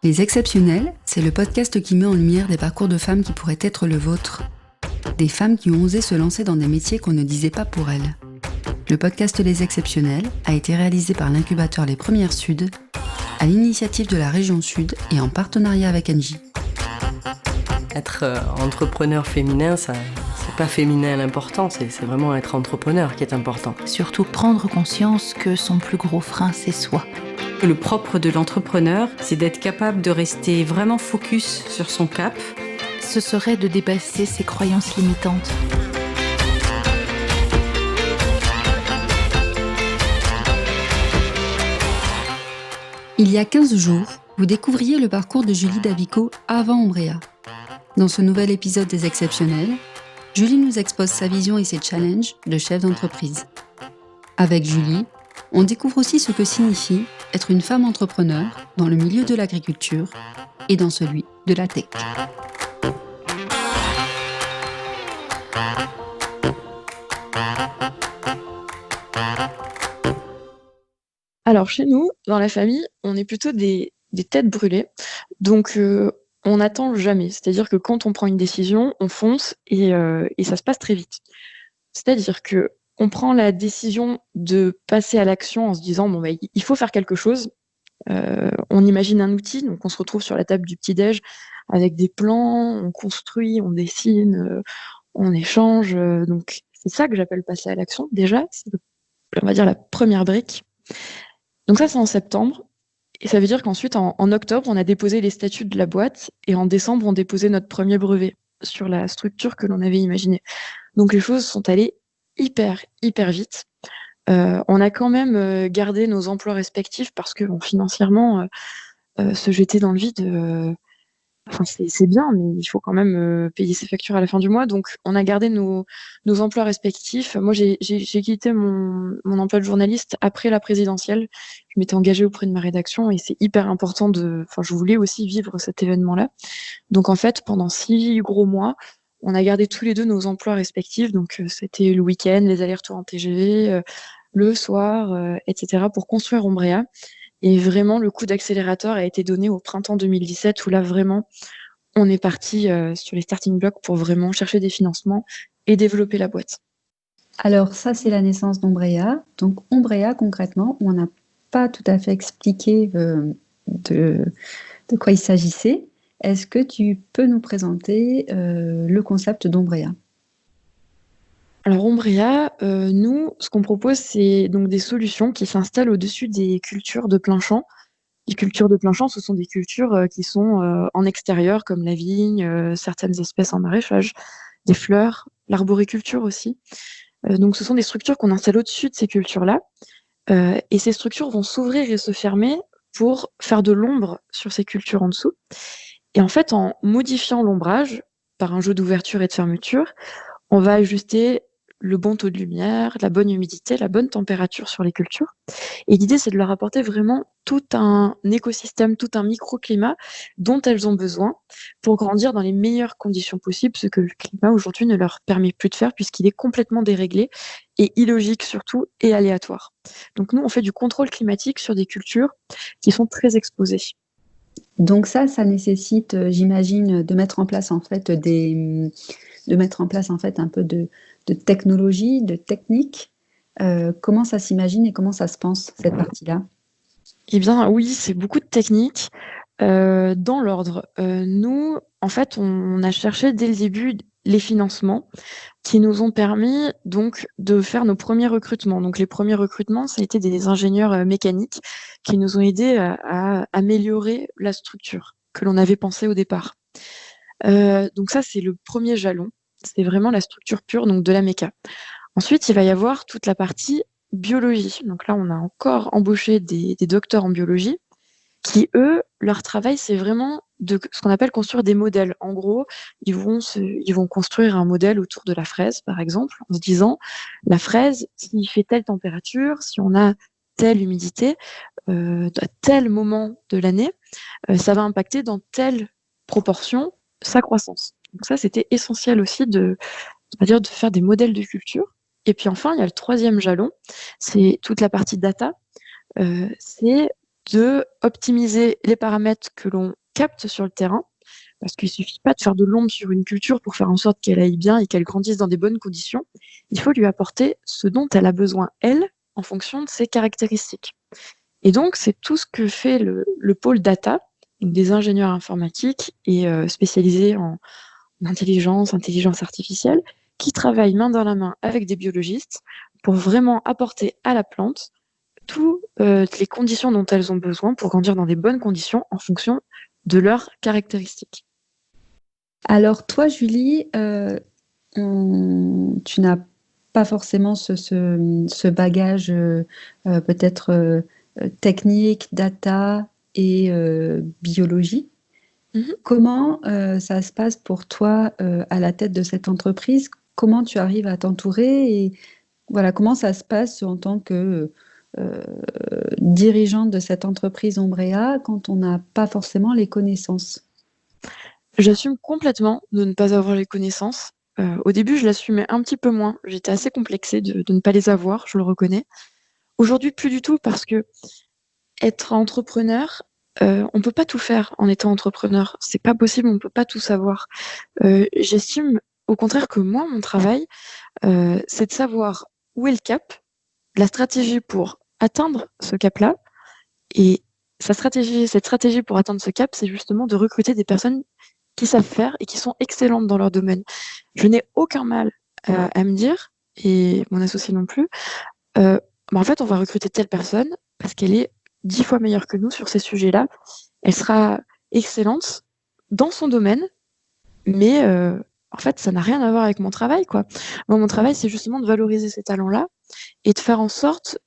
Les Exceptionnels, c'est le podcast qui met en lumière des parcours de femmes qui pourraient être le vôtre. Des femmes qui ont osé se lancer dans des métiers qu'on ne disait pas pour elles. Le podcast Les Exceptionnels a été réalisé par l'incubateur Les Premières Sud, à l'initiative de la région Sud et en partenariat avec Engie. Être entrepreneur féminin, c'est pas féminin à l'important, c'est vraiment être entrepreneur qui est important. Surtout prendre conscience que son plus gros frein, c'est soi. Le propre de l'entrepreneur, c'est d'être capable de rester vraiment focus sur son cap. Ce serait de dépasser ses croyances limitantes. Il y a 15 jours, vous découvriez le parcours de Julie Davico avant Ombrea. Dans ce nouvel épisode des Exceptionnels, Julie nous expose sa vision et ses challenges de chef d'entreprise. Avec Julie, on découvre aussi ce que signifie être une femme entrepreneur dans le milieu de l'agriculture et dans celui de la tech. Alors chez nous, dans la famille, on est plutôt des têtes brûlées, donc on n'attend jamais. C'est-à-dire que quand on prend une décision, on fonce et ça se passe très vite. C'est-à-dire que on prend la décision de passer à l'action en se disant bon il faut faire quelque chose. On imagine un outil, donc on se retrouve sur la table du petit-déj avec des plans, on construit, on dessine, on échange. Donc c'est ça que j'appelle passer à l'action. Déjà, c'est on va dire la première brique. Donc ça, c'est en septembre. Et ça veut dire qu'ensuite, en octobre, on a déposé les statuts de la boîte et en décembre, on déposait notre premier brevet sur la structure que l'on avait imaginée. Donc les choses sont allées hyper vite. On a quand même gardé nos emplois respectifs parce que financièrement, se jeter dans le vide, c'est bien, mais il faut quand même payer ses factures à la fin du mois. Donc on a gardé nos emplois respectifs. Moi, j'ai quitté mon emploi de journaliste après la présidentielle. Je m'étais engagée auprès de ma rédaction et c'est hyper important je voulais aussi vivre cet événement-là. Donc en fait, pendant 6 gros mois, on a gardé tous les deux nos emplois respectifs. Donc c'était le week-end, les allers-retours en TGV, le soir, etc. pour construire Ombrea. Et vraiment, le coup d'accélérateur a été donné au printemps 2017 où là, vraiment, on est parti sur les starting blocks pour vraiment chercher des financements et développer la boîte. Alors ça, c'est la naissance d'Ombrea. Donc Ombrea, concrètement, on n'a pas tout à fait expliqué de quoi il s'agissait. Est-ce que tu peux nous présenter le concept d'Ombrea ? Alors Ombrea, nous, ce qu'on propose, c'est donc des solutions qui s'installent au-dessus des cultures de plein champ. Les cultures de plein champ, ce sont des cultures qui sont en extérieur, comme la vigne, certaines espèces en maraîchage, des fleurs, l'arboriculture aussi. Donc ce sont des structures qu'on installe au-dessus de ces cultures-là. Et ces structures vont s'ouvrir et se fermer pour faire de l'ombre sur ces cultures en dessous. Et en fait, en modifiant l'ombrage par un jeu d'ouverture et de fermeture, on va ajuster le bon taux de lumière, la bonne humidité, la bonne température sur les cultures. Et l'idée, c'est de leur apporter vraiment tout un écosystème, tout un microclimat dont elles ont besoin pour grandir dans les meilleures conditions possibles, ce que le climat aujourd'hui ne leur permet plus de faire puisqu'il est complètement déréglé et illogique surtout et aléatoire. Donc nous, on fait du contrôle climatique sur des cultures qui sont très exposées. Donc ça nécessite, j'imagine, de mettre en place en fait un peu de technologie, de technique. Comment ça s'imagine et comment ça se pense, cette partie-là ? Eh bien oui, c'est beaucoup de techniques. Dans l'ordre, nous, en fait, on a cherché dès le début les financements qui nous ont permis donc de faire nos premiers recrutements. Donc les premiers recrutements, ça a été des ingénieurs mécaniques qui nous ont aidés à améliorer la structure que l'on avait pensée au départ. Donc ça, c'est le premier jalon. C'est vraiment la structure pure, donc de la méca. Ensuite, il va y avoir toute la partie biologie. Donc là, on a encore embauché des docteurs en biologie qui, eux, leur travail, c'est vraiment de ce qu'on appelle construire des modèles. En gros, ils vont construire un modèle autour de la fraise, par exemple, en se disant, la fraise, s'il fait telle température, si on a telle humidité, à tel moment de l'année, ça va impacter dans telle proportion sa croissance. Donc ça, c'était essentiel aussi de faire des modèles de culture. Et puis enfin, il y a le troisième jalon, c'est toute la partie data. C'est de optimiser les paramètres que l'on capte sur le terrain, parce qu'il suffit pas de faire de l'ombre sur une culture pour faire en sorte qu'elle aille bien et qu'elle grandisse dans des bonnes conditions. Il faut lui apporter ce dont elle a besoin, elle, en fonction de ses caractéristiques. Et donc, c'est tout ce que fait le pôle data, donc des ingénieurs informatiques et spécialisés en intelligence artificielle, qui travaillent main dans la main avec des biologistes pour vraiment apporter à la plante toutes les conditions dont elles ont besoin pour grandir dans des bonnes conditions en fonction de leurs caractéristiques. Alors toi, Julie, tu n'as pas forcément ce bagage peut-être technique, data et biologie. Comment ça se passe pour toi à la tête de cette entreprise? Comment tu arrives à t'entourer et voilà, comment ça se passe en tant que dirigeante de cette entreprise Ombrea quand on n'a pas forcément les connaissances? J'assume complètement de ne pas avoir les connaissances. Au début, je l'assumais un petit peu moins. J'étais assez complexée de ne pas les avoir, je le reconnais. Aujourd'hui, plus du tout, parce que être entrepreneur, on peut pas tout faire en étant entrepreneur. C'est pas possible, on peut pas tout savoir. J'estime au contraire que moi, mon travail, c'est de savoir où est le cap, la stratégie pour atteindre ce cap-là. Et cette stratégie pour atteindre ce cap, c'est justement de recruter des personnes qui savent faire et qui sont excellentes dans leur domaine. Je n'ai aucun mal à me dire, et mon associé non plus, en fait, on va recruter telle personne parce qu'elle est 10 fois meilleure que nous sur ces sujets-là. Elle sera excellente dans son domaine, mais en fait, ça n'a rien à voir avec mon travail, quoi. Moi, mon travail, c'est justement de valoriser ces talents-là et de faire en sorte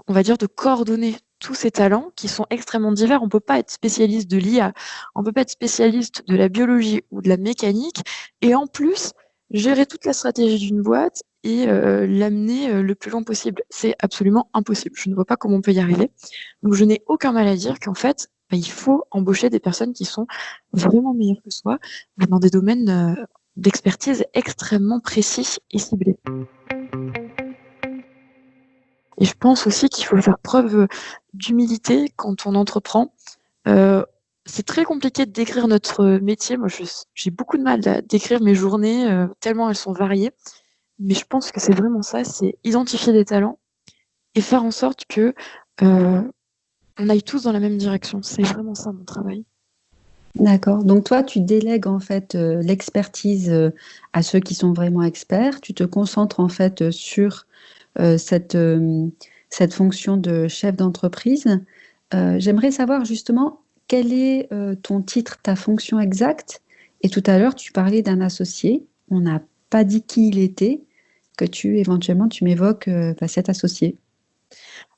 on va dire, de coordonner tous ces talents qui sont extrêmement divers. On peut pas être spécialiste de l'IA, on peut pas être spécialiste de la biologie ou de la mécanique, et en plus, gérer toute la stratégie d'une boîte et l'amener le plus loin possible. C'est absolument impossible. Je ne vois pas comment on peut y arriver. Donc, je n'ai aucun mal à dire qu'en fait, il faut embaucher des personnes qui sont vraiment meilleures que soi dans des domaines d'expertise extrêmement précis et ciblés. Et je pense aussi qu'il faut faire preuve d'humilité quand on entreprend. C'est très compliqué de décrire notre métier. Moi, j'ai beaucoup de mal à décrire mes journées, tellement elles sont variées. Mais je pense que c'est vraiment ça, c'est identifier des talents et faire en sorte que on aille tous dans la même direction. C'est vraiment ça mon travail. D'accord. Donc toi, tu délègues en fait l'expertise à ceux qui sont vraiment experts. Tu te concentres en fait sur cette fonction de chef d'entreprise. J'aimerais savoir justement quel est ton titre, ta fonction exacte. Et tout à l'heure, tu parlais d'un associé. On n'a pas dit qui il était, que éventuellement tu m'évoques cet associé.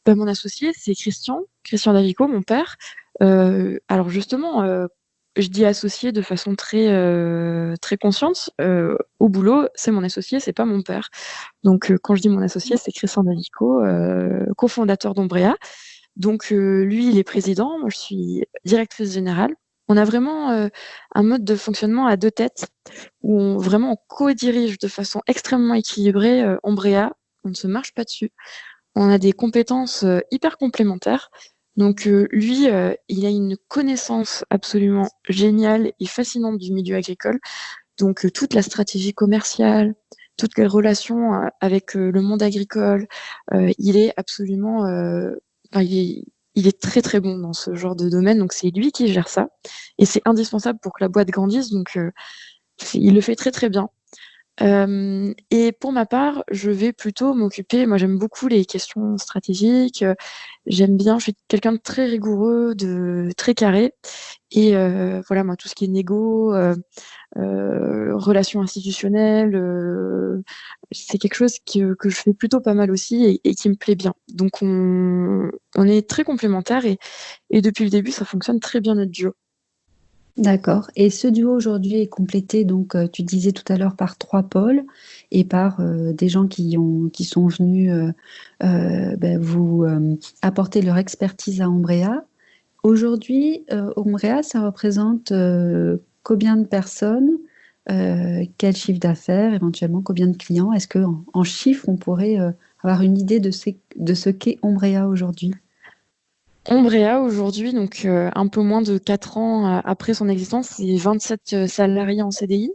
Mon associé, c'est Christian Davico, mon père. Alors justement, je dis associé de façon très consciente. Au boulot, c'est mon associé, c'est pas mon père. Donc quand je dis mon associé, c'est Christian Davico, cofondateur d'Ombrea. Donc lui, il est président, moi je suis directrice générale. On a vraiment un mode de fonctionnement à deux têtes où on co-dirige de façon extrêmement équilibrée Ombrea. On ne se marche pas dessus. On a des compétences hyper complémentaires. Donc lui, il a une connaissance absolument géniale et fascinante du milieu agricole. Donc toute la stratégie commerciale, toutes les relations avec le monde agricole, il est absolument, il est très très bon dans ce genre de domaine. Donc c'est lui qui gère ça et c'est indispensable pour que la boîte grandisse. Donc il le fait très très bien. Et pour ma part, je vais plutôt m'occuper, moi j'aime beaucoup les questions stratégiques, j'aime bien, je suis quelqu'un de très rigoureux, de très carré et voilà, moi tout ce qui est négo, relations institutionnelles, c'est quelque chose que je fais plutôt pas mal aussi et qui me plaît bien. Donc on est très complémentaires et depuis le début, ça fonctionne très bien notre duo. D'accord. Et ce duo aujourd'hui est complété, donc tu disais tout à l'heure, par 3 pôles et par des gens qui sont venus vous apporter leur expertise à Ombrea. Aujourd'hui, Ombrea, ça représente combien de personnes, quel chiffre d'affaires, éventuellement combien de clients? Est-ce qu'en chiffres, on pourrait avoir une idée de ce qu'est Ombrea aujourd'hui? Ombrea aujourd'hui, donc un peu moins de 4 ans après son existence, c'est 27 salariés en CDI.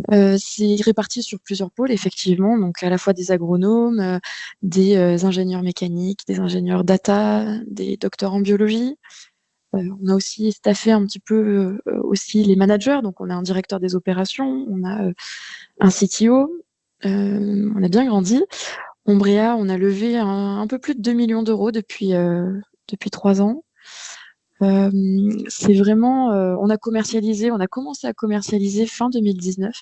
C'est réparti sur plusieurs pôles, effectivement, donc à la fois des agronomes, des ingénieurs mécaniques, des ingénieurs data, des docteurs en biologie. On a aussi staffé un petit peu aussi les managers, donc on a un directeur des opérations, on a un CTO, on a bien grandi. Ombrea, on a levé un peu plus de 2 millions d'euros depuis 3 ans. C'est vraiment, on a commencé à commercialiser fin 2019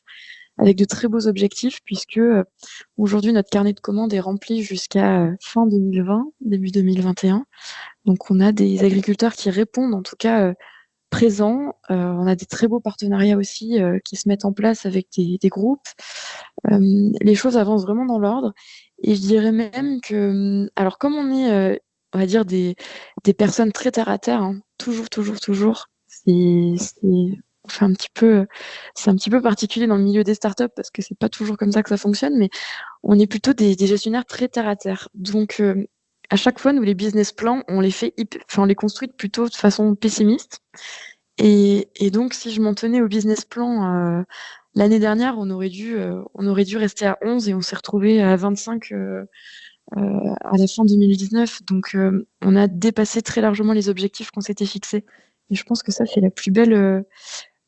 avec de très beaux objectifs puisque aujourd'hui notre carnet de commandes est rempli jusqu'à fin 2020, début 2021. Donc on a des agriculteurs qui répondent en tout cas présents. On a des très beaux partenariats aussi qui se mettent en place avec des groupes. Les choses avancent vraiment dans l'ordre et je dirais même que, alors comme on est, on va dire des personnes très terre à terre, hein, toujours, on fait un petit peu, c'est un petit peu particulier dans le milieu des startups parce que c'est pas toujours comme ça que ça fonctionne, mais on est plutôt des gestionnaires très terre à terre. Donc, à chaque fois, nous, les business plans, on les fait enfin, on les construit plutôt de façon pessimiste. Et donc, si je m'en tenais au business plan, l'année dernière, on aurait dû rester à 11 et on s'est retrouvé à 25 à la fin 2019. Donc, on a dépassé très largement les objectifs qu'on s'était fixés. Et je pense que ça, c'est la plus belle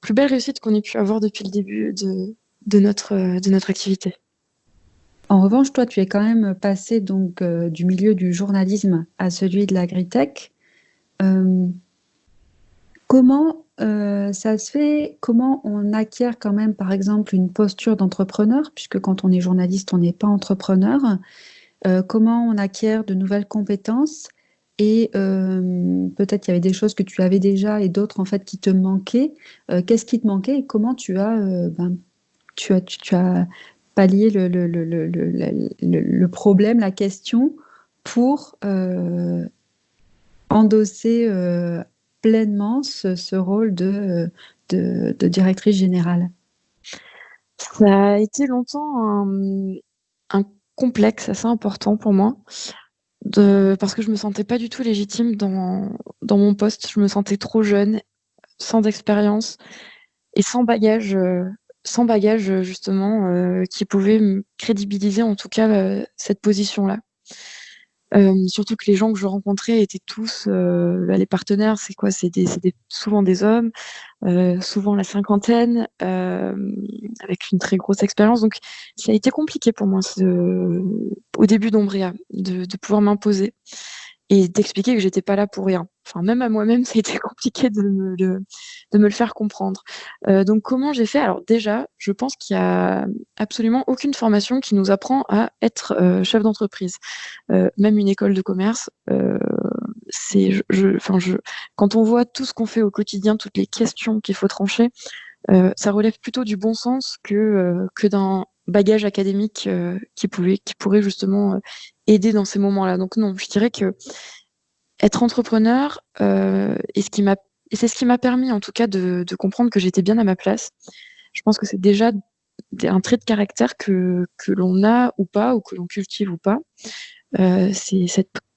réussite qu'on ait pu avoir depuis le début de notre activité. En revanche, toi, tu es quand même passé donc du milieu du journalisme à celui de l'agritech. Euh, Comment ça se fait? Comment on acquiert quand même, par exemple, une posture d'entrepreneur, puisque quand on est journaliste, on n'est pas entrepreneur. Comment on acquiert de nouvelles compétences? Et peut-être qu'il y avait des choses que tu avais déjà et d'autres en fait qui te manquaient. Qu'est-ce qui te manquait et comment tu as pallié le problème, la question pour endosser pleinement ce rôle de directrice générale? Ça a été longtemps un complexe assez important pour moi, parce que je me sentais pas du tout légitime dans mon poste. Je me sentais trop jeune, sans expérience et sans bagage justement, qui pouvait me crédibiliser en tout cas cette position-là. Surtout que les gens que je rencontrais étaient tous, les partenaires, c'est quoi? Souvent des hommes, souvent la cinquantaine, avec une très grosse expérience. Donc ça a été compliqué pour moi au début d'Ombrea, de pouvoir m'imposer et d'expliquer que j'étais pas là pour rien. Enfin, même à moi-même, ça a été compliqué de me le faire comprendre. Donc comment j'ai fait? Alors déjà, je pense qu'il y a absolument aucune formation qui nous apprend à être chef d'entreprise. Même une école de commerce, c'est enfin quand on voit tout ce qu'on fait au quotidien, toutes les questions qu'il faut trancher, ça relève plutôt du bon sens que d'un bagage académique qui pourrait justement aider dans ces moments-là. Donc non, je dirais que être entrepreneur, et c'est ce qui m'a permis en tout cas de comprendre que j'étais bien à ma place. Je pense que c'est déjà un trait de caractère que l'on a ou pas, ou que l'on cultive ou pas. C'est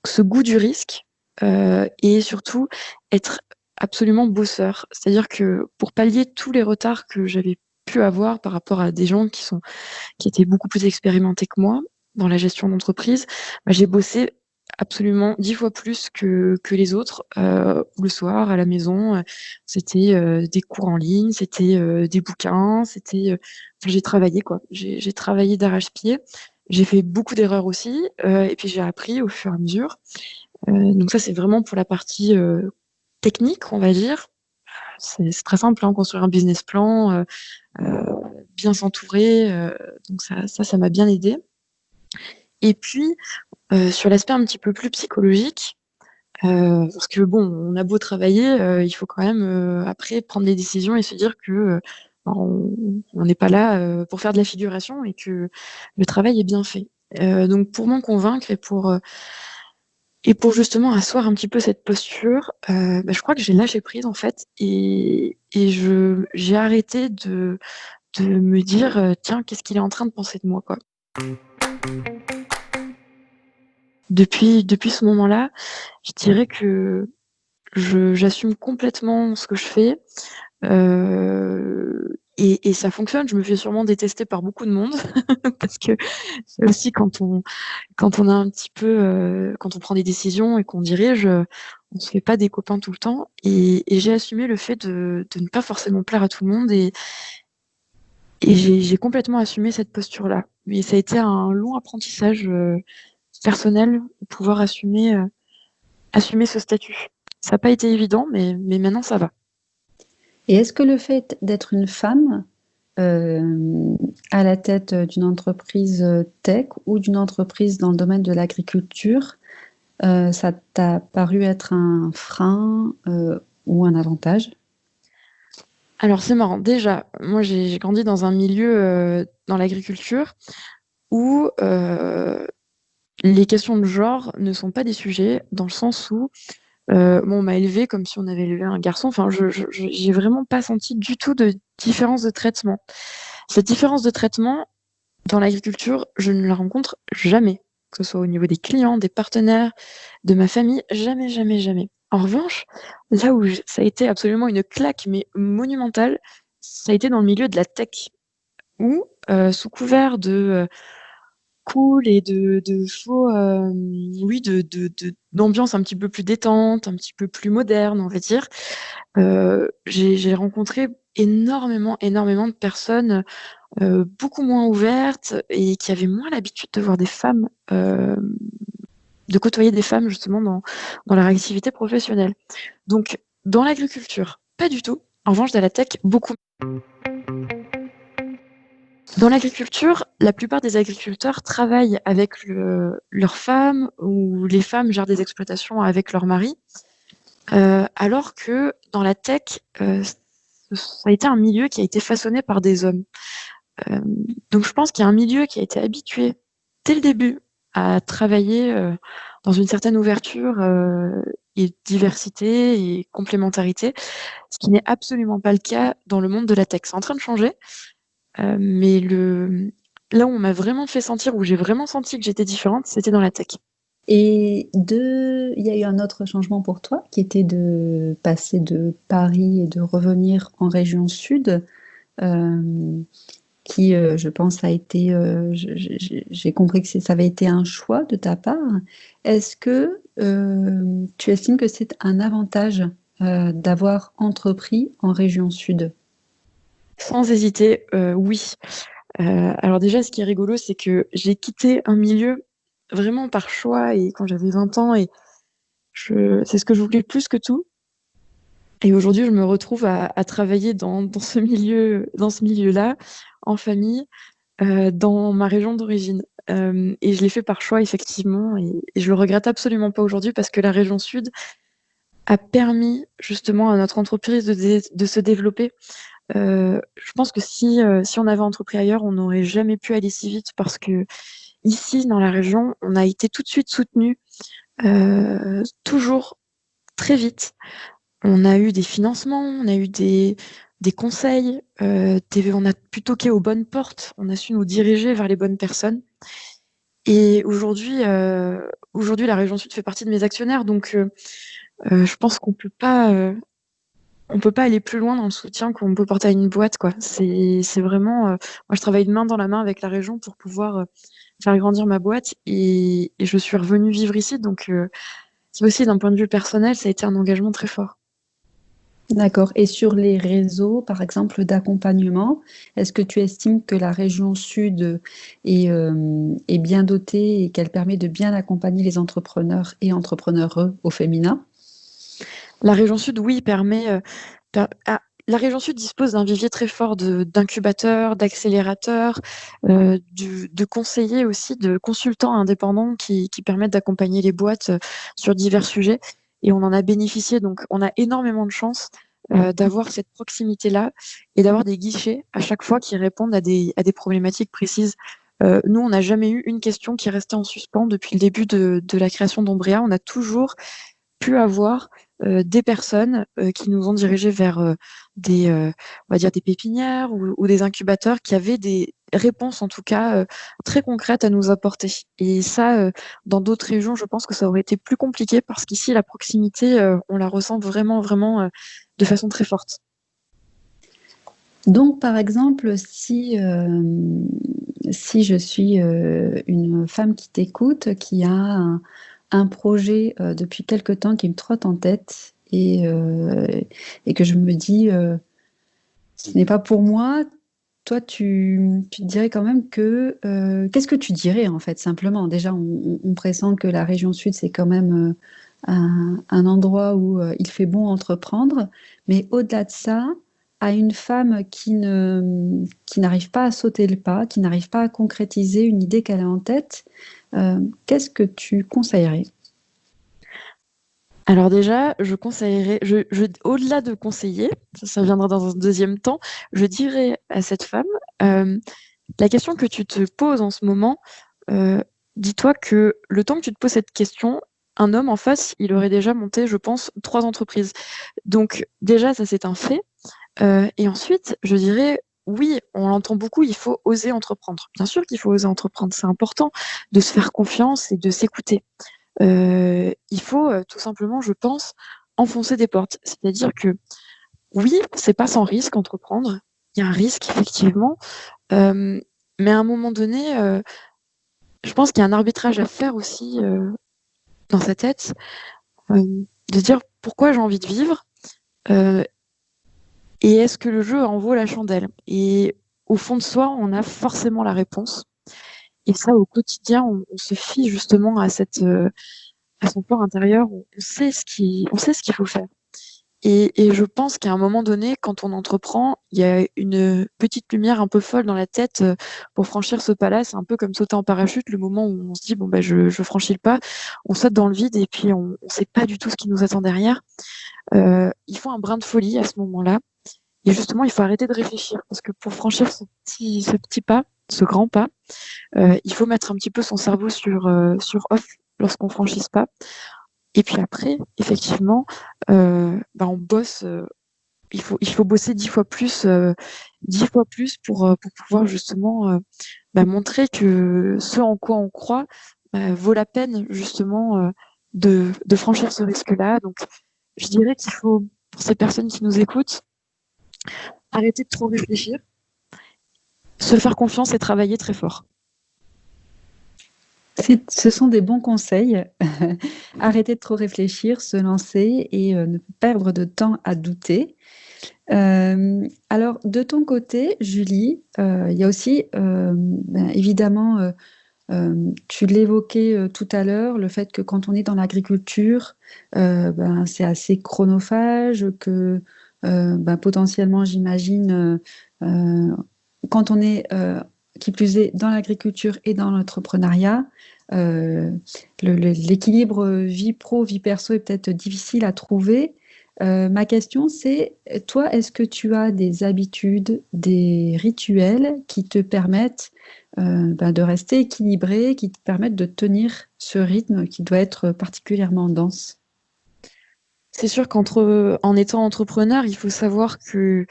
ce goût du risque, et surtout être absolument bosseur. C'est-à-dire que pour pallier tous les retards que j'avais pu avoir par rapport à des gens qui étaient beaucoup plus expérimentés que moi dans la gestion d'entreprise, bah, j'ai bossé absolument 10 fois plus que les autres, le soir à la maison. C'était des cours en ligne, c'était des bouquins, enfin, j'ai travaillé quoi. J'ai travaillé d'arrache-pied. J'ai fait beaucoup d'erreurs aussi, et puis j'ai appris au fur et à mesure. Donc ça, c'est vraiment pour la partie technique, on va dire. C'est très simple, hein, construire un business plan, bien s'entourer. Donc ça m'a bien aidé. Et puis, sur l'aspect un petit peu plus psychologique, parce que bon, on a beau travailler, il faut quand même après prendre des décisions et se dire que on n'est pas là pour faire de la figuration et que le travail est bien fait. Donc pour m'en convaincre et pour justement asseoir un petit peu cette posture, bah, je crois que j'ai lâché prise en fait et j'ai arrêté de me dire, «Tiens, qu'est-ce qu'il est en train de penser de moi?» quoi. Depuis ce moment-là, je dirais que j'assume complètement ce que je fais, et ça fonctionne. Je me fais sûrement détester par beaucoup de monde parce que c'est aussi quand on a un petit peu, quand on prend des décisions et qu'on dirige, on se fait pas des copains tout le temps et j'ai assumé le fait de ne pas forcément plaire à tout le monde et j'ai complètement assumé cette posture-là. Mais ça a été un long apprentissage, personnel de pouvoir assumer ce statut. Ça a pas été évident, mais maintenant ça va. Et est-ce que le fait d'être une femme à la tête d'une entreprise tech ou d'une entreprise dans le domaine de l'agriculture, ça t'a paru être un frein ou un avantage? Alors c'est marrant, déjà, moi j'ai grandi dans un milieu, dans l'agriculture où, les questions de genre ne sont pas des sujets dans le sens où, bon, on m'a élevée comme si on avait élevé un garçon. Enfin, j'ai vraiment pas senti du tout de différence de traitement. Cette différence de traitement, dans l'agriculture, je ne la rencontre jamais, que ce soit au niveau des clients, des partenaires, de ma famille, jamais, jamais, jamais. En revanche, là où ça a été absolument une claque, mais monumentale, ça a été dans le milieu de la tech où, sous couvert de, cool et de faux, oui, d'ambiance un petit peu plus détente, un petit peu plus moderne, on va dire. J'ai rencontré énormément, énormément de personnes, beaucoup moins ouvertes et qui avaient moins l'habitude de voir des femmes, de côtoyer des femmes justement dans leur activité professionnelle. Donc dans l'agriculture, pas du tout. En revanche, dans la tech, beaucoup. Dans l'agriculture, la plupart des agriculteurs travaillent avec leurs femmes ou les femmes gèrent des exploitations avec leur mari, alors que dans la tech, ça a été un milieu qui a été façonné par des hommes. Donc je pense qu'il y a un milieu qui a été habitué dès le début à travailler dans une certaine ouverture et diversité et complémentarité, ce qui n'est absolument pas le cas dans le monde de la tech. C'est en train de changer, mais là où on m'a vraiment fait sentir, où j'ai vraiment senti que j'étais différente, c'était dans la tech. Et il y a eu un autre changement pour toi qui était de passer de Paris et de revenir en région sud, qui, je pense, a été, j'ai compris que ça avait été un choix de ta part. Est-ce que tu estimes que c'est un avantage d'avoir entrepris en région sud? Sans hésiter, oui. Alors déjà, ce qui est rigolo, c'est que j'ai quitté un milieu vraiment par choix et quand j'avais 20 ans et c'est ce que je voulais plus que tout. Et aujourd'hui, je me retrouve à travailler dans ce milieu-là, en famille, dans ma région d'origine. Et je l'ai fait par choix effectivement et je le regrette absolument pas aujourd'hui parce que la région sud a permis justement à notre entreprise de se développer. Je pense que si on avait entrepris ailleurs, on n'aurait jamais pu aller si vite parce qu'ici, dans la région, on a été tout de suite soutenus, toujours très vite. On a eu des financements, on a eu des conseils, on a pu toquer aux bonnes portes, on a su nous diriger vers les bonnes personnes. Et aujourd'hui, la région sud fait partie de mes actionnaires, donc je pense on peut pas aller plus loin dans le soutien qu'on peut porter à une boîte, quoi. C'est vraiment, moi, je travaille de main dans la main avec la région pour pouvoir faire grandir ma boîte et je suis revenue vivre ici, donc ça aussi, d'un point de vue personnel, ça a été un engagement très fort. D'accord. Et sur les réseaux, par exemple, d'accompagnement, est-ce que tu estimes que la région sud est bien dotée et qu'elle permet de bien accompagner les entrepreneurs et entrepreneureux au féminin? La région sud, oui, la région sud dispose d'un vivier très fort d'incubateurs, d'accélérateurs, de conseillers aussi, de consultants indépendants qui permettent d'accompagner les boîtes sur divers sujets. Et on en a bénéficié, donc on a énormément de chance d'avoir cette proximité-là et d'avoir des guichets à chaque fois qui répondent à des problématiques précises. Nous, on n'a jamais eu une question qui est restée en suspens depuis le début de la création d'Ombrea. On a toujours pu avoir des personnes qui nous ont dirigés vers on va dire des pépinières ou des incubateurs qui avaient des réponses en tout cas très concrètes à nous apporter. Et ça, dans d'autres régions, je pense que ça aurait été plus compliqué parce qu'ici, la proximité, on la ressent vraiment, vraiment de façon très forte. Donc, par exemple, si je suis une femme qui t'écoute, qui a un projet depuis quelque temps qui me trotte en tête et que je me dis, ce n'est pas pour moi, toi, tu te dirais quand même que... qu'est-ce que tu dirais, en fait, simplement? Déjà, on pressent que la région sud, c'est quand même un endroit où il fait bon entreprendre. Mais au-delà de ça, à une femme qui n'arrive pas à sauter le pas, qui n'arrive pas à concrétiser une idée qu'elle a en tête, qu'est-ce que tu conseillerais? Alors déjà, je conseillerais, au-delà de conseiller, ça viendra dans un deuxième temps, je dirais à cette femme, la question que tu te poses en ce moment, dis-toi que le temps que tu te poses cette question, un homme en face, il aurait déjà monté, je pense, 3 entreprises. Donc déjà, ça c'est un fait. Et ensuite, je dirais, oui, on l'entend beaucoup, il faut oser entreprendre. Bien sûr qu'il faut oser entreprendre, c'est important de se faire confiance et de s'écouter. Il faut tout simplement, je pense, enfoncer des portes. C'est-à-dire que oui, c'est pas sans risque entreprendre. Il y a un risque, effectivement. Mais à un moment donné, je pense qu'il y a un arbitrage à faire aussi dans sa tête, de dire pourquoi j'ai envie de vivre et est-ce que le jeu en vaut la chandelle. Et au fond de soi, on a forcément la réponse. Et ça, au quotidien, on se fie justement à son fort intérieur. On sait ce qu'il faut faire. Et je pense qu'à un moment donné, quand on entreprend, il y a une petite lumière un peu folle dans la tête pour franchir ce pas-là. C'est un peu comme sauter en parachute, le moment où on se dit, bon, bah, je franchis le pas, on saute dans le vide et puis on ne sait pas du tout ce qui nous attend derrière. Il faut un brin de folie à ce moment-là. Et justement, il faut arrêter de réfléchir parce que pour franchir ce petit pas, ce grand pas, il faut mettre un petit peu son cerveau sur off lorsqu'on franchit ce pas. Et puis après, effectivement, on bosse. Il faut bosser 10 fois plus, 10 fois plus pour pouvoir justement montrer que ce en quoi on croit vaut la peine justement de franchir ce risque-là. Donc, je dirais qu'il faut, pour ces personnes qui nous écoutent, arrêter de trop réfléchir, se faire confiance et travailler très fort. Ce sont des bons conseils. Arrêter de trop réfléchir, se lancer et ne pas perdre de temps à douter. Alors, de ton côté, Julie, il y a aussi, évidemment, tu l'évoquais tout à l'heure, le fait que quand on est dans l'agriculture, c'est assez chronophage, que potentiellement, j'imagine, quand on est, qui plus est, dans l'agriculture et dans l'entrepreneuriat, l'équilibre vie pro, vie perso est peut-être difficile à trouver. Ma question, c'est, toi, est-ce que tu as des habitudes, des rituels qui te permettent de rester équilibré, qui te permettent de tenir ce rythme qui doit être particulièrement dense? C'est sûr qu'en étant entrepreneur, il faut savoir que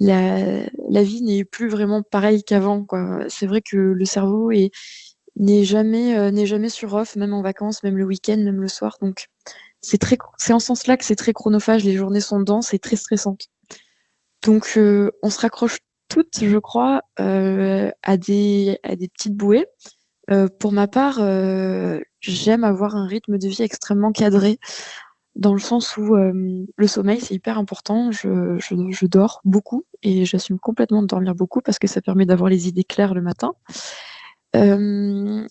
la vie n'est plus vraiment pareille qu'avant, quoi. C'est vrai que le cerveau n'est jamais sur off, même en vacances, même le week-end, même le soir. Donc, c'est en ce sens-là que c'est très chronophage. Les journées sont denses et très stressantes. Donc, on se raccroche toutes, je crois, à des petites bouées. Pour ma part, j'aime avoir un rythme de vie extrêmement cadré, dans le sens où le sommeil, c'est hyper important. Je dors beaucoup et j'assume complètement de dormir beaucoup parce que ça permet d'avoir les idées claires le matin. Je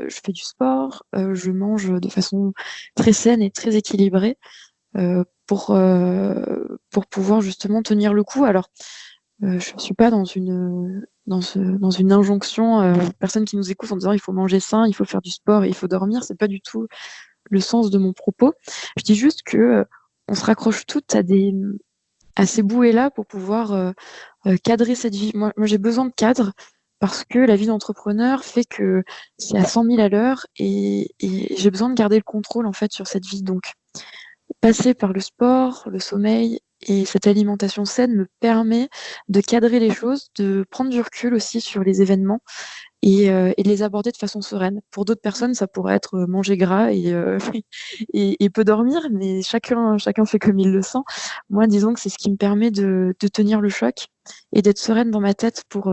fais du sport, je mange de façon très saine et très équilibrée pour pouvoir justement tenir le coup. Alors, je ne suis pas dans une injonction personne qui nous écoute en disant il faut manger sain, il faut faire du sport et il faut dormir. C'est pas du tout le sens de mon propos. Je dis juste que on se raccroche toutes à ces bouées-là pour pouvoir cadrer cette vie. Moi, j'ai besoin de cadre parce que la vie d'entrepreneur fait que c'est à 100 000 à l'heure et j'ai besoin de garder le contrôle en fait sur cette vie. Donc, passer par le sport, le sommeil et cette alimentation saine me permet de cadrer les choses, de prendre du recul aussi sur les événements et de les aborder de façon sereine. Pour d'autres personnes, ça pourrait être, manger gras et peu dormir, mais chacun fait comme il le sent. Moi, disons que c'est ce qui me permet de tenir le choc et d'être sereine dans ma tête pour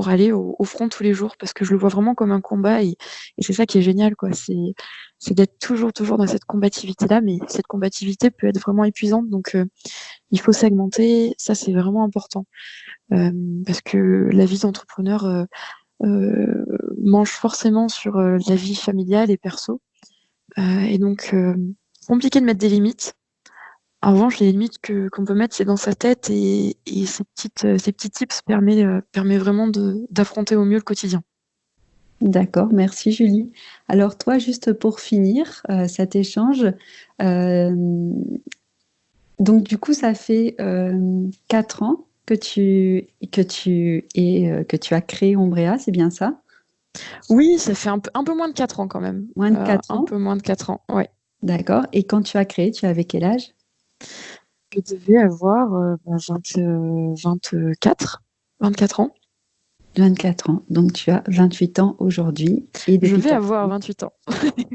aller au front tous les jours parce que je le vois vraiment comme un combat et c'est ça qui est génial, quoi. C'est d'être toujours dans cette combativité-là, mais cette combativité peut être vraiment épuisante donc il faut segmenter. Ça, c'est vraiment important, parce que la vie d'entrepreneur, mange forcément sur la vie familiale et perso. Et donc, compliqué de mettre des limites. En revanche, les limites qu'on peut mettre, c'est dans sa tête et ces petits tips permet vraiment d'affronter au mieux le quotidien. D'accord, merci Julie. Alors toi, juste pour finir cet échange, euh, donc du coup, ça fait 4 ans que tu as créé Ombrea, c'est bien ça? Oui, ça fait un peu moins de 4 ans quand même. Moins de 4 Un ans, peu moins de 4 ans, ouais. d'accord. Et quand tu as créé, tu avais quel âge? Je devais avoir 24 ans. 24 ans, donc tu as 28 ans aujourd'hui. Et Je depuis vais 4 avoir ans, 28 ans.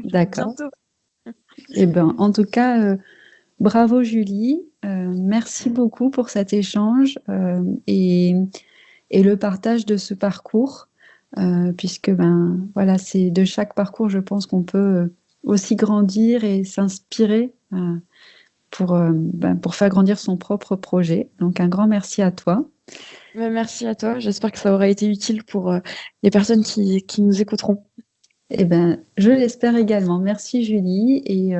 d'accord. Bientôt. Eh ben, en tout cas, bravo Julie. Merci beaucoup pour cet échange et le partage de ce parcours, puisque ben voilà, c'est de chaque parcours, je pense qu'on peut aussi grandir et s'inspirer pour faire grandir son propre projet. Donc un grand merci à toi. Merci à toi. J'espère que ça aura été utile pour les personnes qui nous écouteront. Eh ben, je l'espère également. Merci Julie et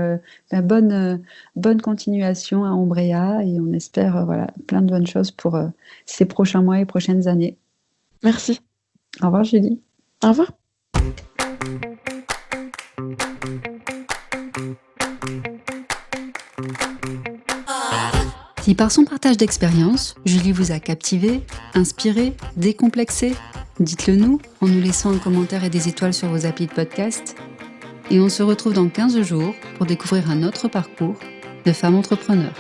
bonne continuation à Ombrea et on espère voilà, plein de bonnes choses pour ces prochains mois et prochaines années. Merci. Au revoir Julie. Au revoir. Si par son partage d'expérience, Julie vous a captivé, inspiré, décomplexé, dites-le nous en nous laissant un commentaire et des étoiles sur vos applis de podcast. Et on se retrouve dans 15 jours pour découvrir un autre parcours de femmes entrepreneurs.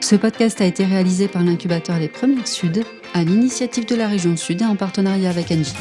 Ce podcast a été réalisé par l'incubateur Les Premières Sud à l'initiative de la région Sud et en partenariat avec Engie.